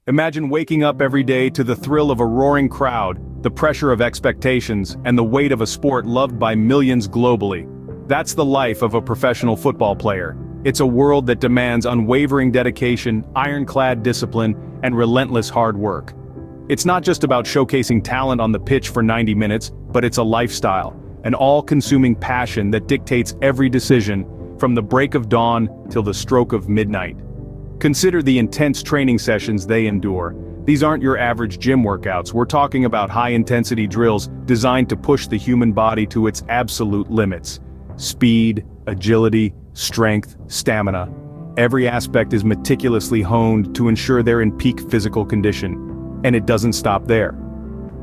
Imagine waking up every day to the thrill of a roaring crowd, the pressure of expectations, and the weight of a sport loved by millions globally. That's the life of a professional football player. It's a world that demands unwavering dedication, ironclad discipline, and relentless hard work. It's not just about showcasing talent on the pitch for 90 minutes, but it's a lifestyle, an all-consuming passion that dictates every decision, from the break of dawn till the stroke of midnight. Consider the intense training sessions they endure. These aren't your average gym workouts. We're talking about high-intensity drills designed to push the human body to its absolute limits. Speed, agility, strength, stamina. Every aspect is meticulously honed to ensure they're in peak physical condition. And it doesn't stop there.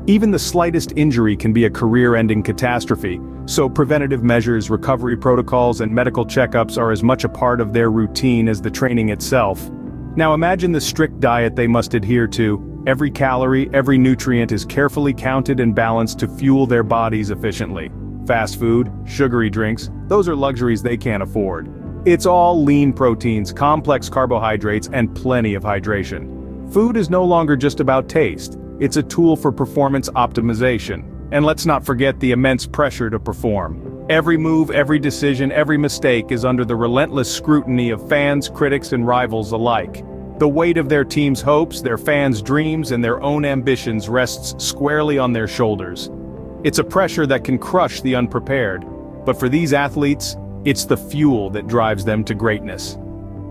Even the slightest injury can be a career-ending catastrophe, so preventative measures, recovery protocols, and medical checkups are as much a part of their routine as the training itself. Now imagine the strict diet they must adhere to. Every calorie, every nutrient is carefully counted and balanced to fuel their bodies efficiently. Fast food, sugary drinks, those are luxuries they can't afford. It's all lean proteins, complex carbohydrates, and plenty of hydration. Food is no longer just about taste. It's a tool for performance optimization. And let's not forget the immense pressure to perform. Every move, every decision, every mistake is under the relentless scrutiny of fans, critics, and rivals alike. The weight of their team's hopes, their fans' dreams, and their own ambitions rests squarely on their shoulders. It's a pressure that can crush the unprepared. But for these athletes, it's the fuel that drives them to greatness.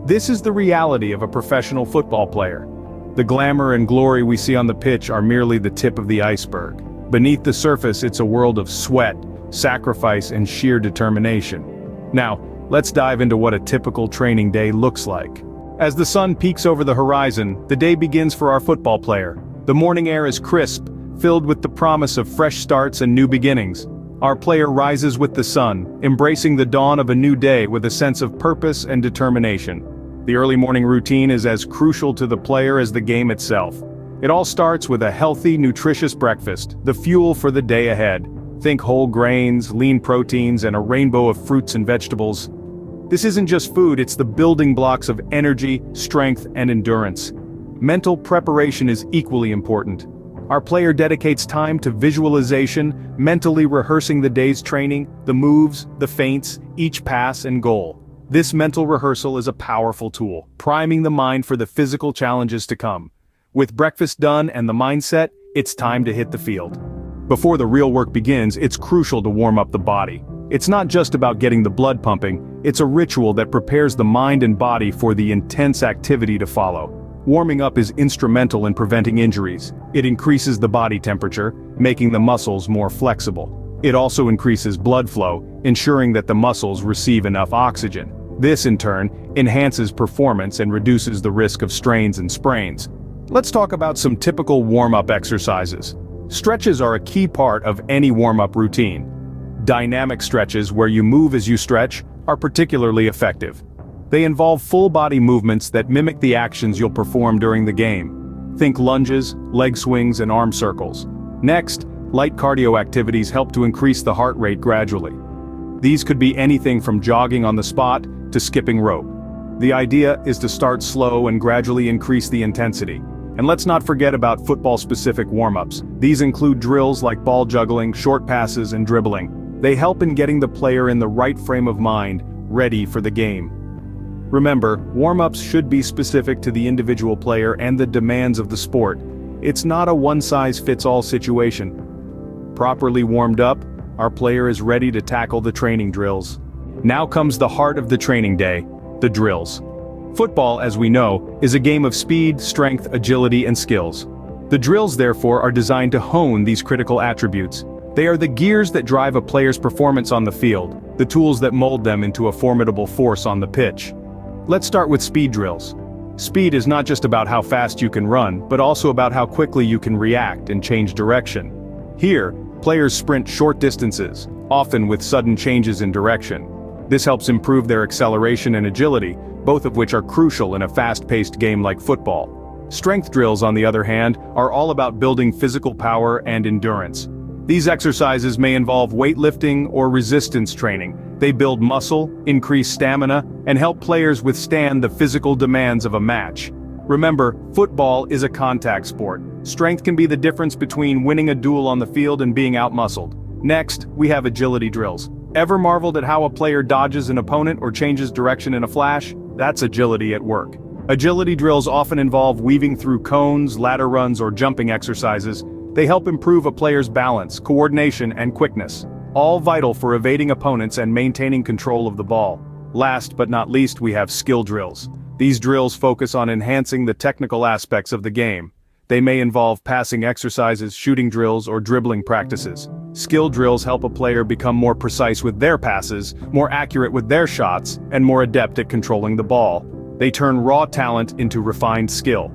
This is the reality of a professional football player. The glamour and glory we see on the pitch are merely the tip of the iceberg. Beneath the surface, it's a world of sweat, sacrifice, and sheer determination. Now, let's dive into what a typical training day looks like. As the sun peaks over the horizon, the day begins for our football player. The morning air is crisp, filled with the promise of fresh starts and new beginnings. Our player rises with the sun, embracing the dawn of a new day with a sense of purpose and determination. The early morning routine is as crucial to the player as the game itself. It all starts with a healthy, nutritious breakfast, the fuel for the day ahead. Think whole grains, lean proteins, and a rainbow of fruits and vegetables. This isn't just food, it's the building blocks of energy, strength, and endurance. Mental preparation is equally important. Our player dedicates time to visualization, mentally rehearsing the day's training, the moves, the feints, each pass and goal. This mental rehearsal is a powerful tool, priming the mind for the physical challenges to come. With breakfast done and the mindset, it's time to hit the field. Before the real work begins, it's crucial to warm up the body. It's not just about getting the blood pumping, it's a ritual that prepares the mind and body for the intense activity to follow. Warming up is instrumental in preventing injuries. It increases the body temperature, making the muscles more flexible. It also increases blood flow, ensuring that the muscles receive enough oxygen. This, in turn, enhances performance and reduces the risk of strains and sprains. Let's talk about some typical warm-up exercises. Stretches are a key part of any warm-up routine. Dynamic stretches, where you move as you stretch, are particularly effective. They involve full-body movements that mimic the actions you'll perform during the game. Think lunges, leg swings, and arm circles. Next, light cardio activities help to increase the heart rate gradually. These could be anything from jogging on the spot to skipping rope. The idea is to start slow and gradually increase the intensity. And let's not forget about football-specific warm-ups. These include drills like ball juggling, short passes, and dribbling. They help in getting the player in the right frame of mind, ready for the game. Remember, warm-ups should be specific to the individual player and the demands of the sport. It's not a one-size-fits-all situation. Properly warmed up, our player is ready to tackle the training drills. Now comes the heart of the training day, the drills. Football, as we know, is a game of speed, strength, agility, and skills. The drills, therefore, are designed to hone these critical attributes. They are the gears that drive a player's performance on the field, the tools that mold them into a formidable force on the pitch. Let's start with speed drills. Speed is not just about how fast you can run, but also about how quickly you can react and change direction. Here, players sprint short distances, often with sudden changes in direction. This helps improve their acceleration and agility, both of which are crucial in a fast-paced game like football. Strength drills, on the other hand, are all about building physical power and endurance. These exercises may involve weightlifting or resistance training. They build muscle, increase stamina, and help players withstand the physical demands of a match. Remember, football is a contact sport. Strength can be the difference between winning a duel on the field and being outmuscled. Next, we have agility drills. Ever marveled at how a player dodges an opponent or changes direction in a flash? That's agility at work. Agility drills often involve weaving through cones, ladder runs, or jumping exercises. They help improve a player's balance, coordination, and quickness, all vital for evading opponents and maintaining control of the ball. Last but not least, we have skill drills. These drills focus on enhancing the technical aspects of the game. They may involve passing exercises, shooting drills, or dribbling practices. Skill drills help a player become more precise with their passes, more accurate with their shots, and more adept at controlling the ball. They turn raw talent into refined skill.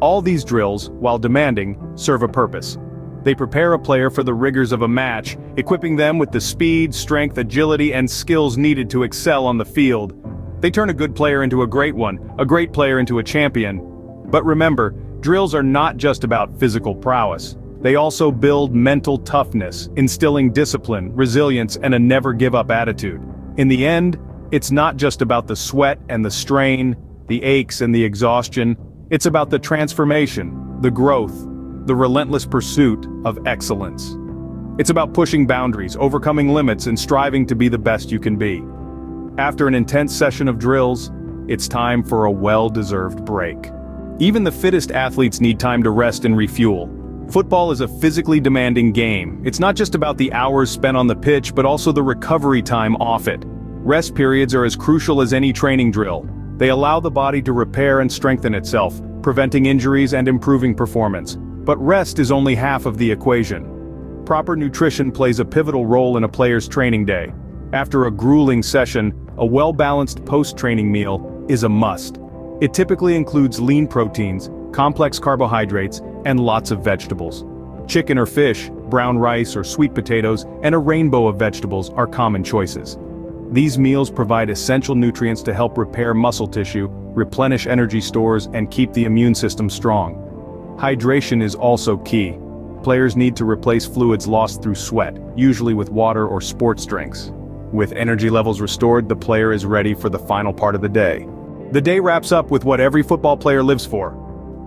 All these drills, while demanding, serve a purpose. They prepare a player for the rigors of a match, equipping them with the speed, strength, agility, and skills needed to excel on the field. They turn a good player into a great one, a great player into a champion. But remember, drills are not just about physical prowess. They also build mental toughness, instilling discipline, resilience, and a never-give-up attitude. In the end, it's not just about the sweat and the strain, the aches and the exhaustion. It's about the transformation, the growth, the relentless pursuit of excellence. It's about pushing boundaries, overcoming limits, and striving to be the best you can be. After an intense session of drills, it's time for a well-deserved break. Even the fittest athletes need time to rest and refuel. Football is a physically demanding game. It's not just about the hours spent on the pitch, but also the recovery time off it. Rest periods are as crucial as any training drill. They allow the body to repair and strengthen itself, preventing injuries and improving performance. But rest is only half of the equation. Proper nutrition plays a pivotal role in a player's training day. After a grueling session, a well-balanced post-training meal is a must. It typically includes lean proteins, complex carbohydrates, and lots of vegetables. Chicken or fish, brown rice or sweet potatoes, and a rainbow of vegetables are common choices. These meals provide essential nutrients to help repair muscle tissue, replenish energy stores, and keep the immune system strong. Hydration is also key. Players need to replace fluids lost through sweat, usually with water or sports drinks. With energy levels restored, the player is ready for the final part of the day. The day wraps up with what every football player lives for: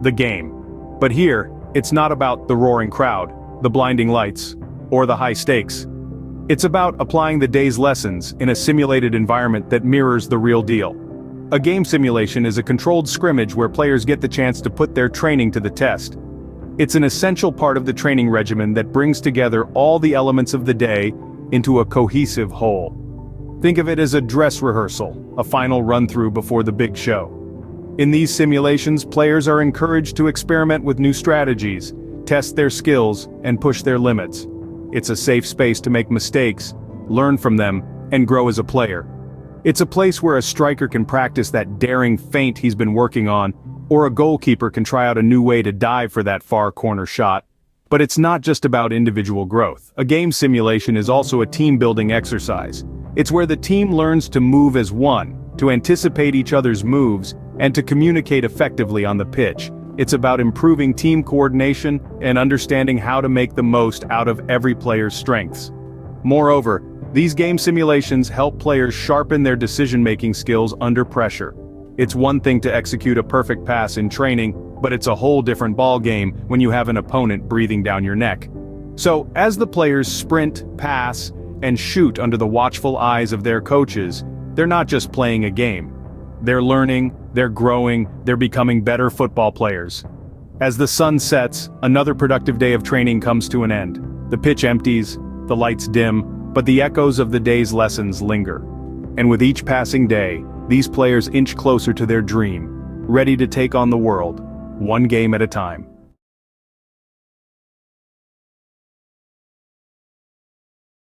the game. But here, it's not about the roaring crowd, the blinding lights, or the high stakes. It's about applying the day's lessons in a simulated environment that mirrors the real deal. A game simulation is a controlled scrimmage where players get the chance to put their training to the test. It's an essential part of the training regimen that brings together all the elements of the day into a cohesive whole. Think of it as a dress rehearsal, a final run-through before the big show. In these simulations, players are encouraged to experiment with new strategies, test their skills, and push their limits. It's a safe space to make mistakes, learn from them, and grow as a player. It's a place where a striker can practice that daring feint he's been working on, or a goalkeeper can try out a new way to dive for that far corner shot. But it's not just about individual growth. A game simulation is also a team-building exercise. It's where the team learns to move as one, to anticipate each other's moves, and to communicate effectively on the pitch. It's about improving team coordination and understanding how to make the most out of every player's strengths. Moreover, these game simulations help players sharpen their decision-making skills under pressure. It's one thing to execute a perfect pass in training, but it's a whole different ballgame when you have an opponent breathing down your neck. So, as the players sprint, pass, and shoot under the watchful eyes of their coaches, they're not just playing a game. They're learning, they're growing, they're becoming better football players. As the sun sets, another productive day of training comes to an end. The pitch empties, the lights dim, but the echoes of the day's lessons linger. And with each passing day, these players inch closer to their dream, ready to take on the world, one game at a time.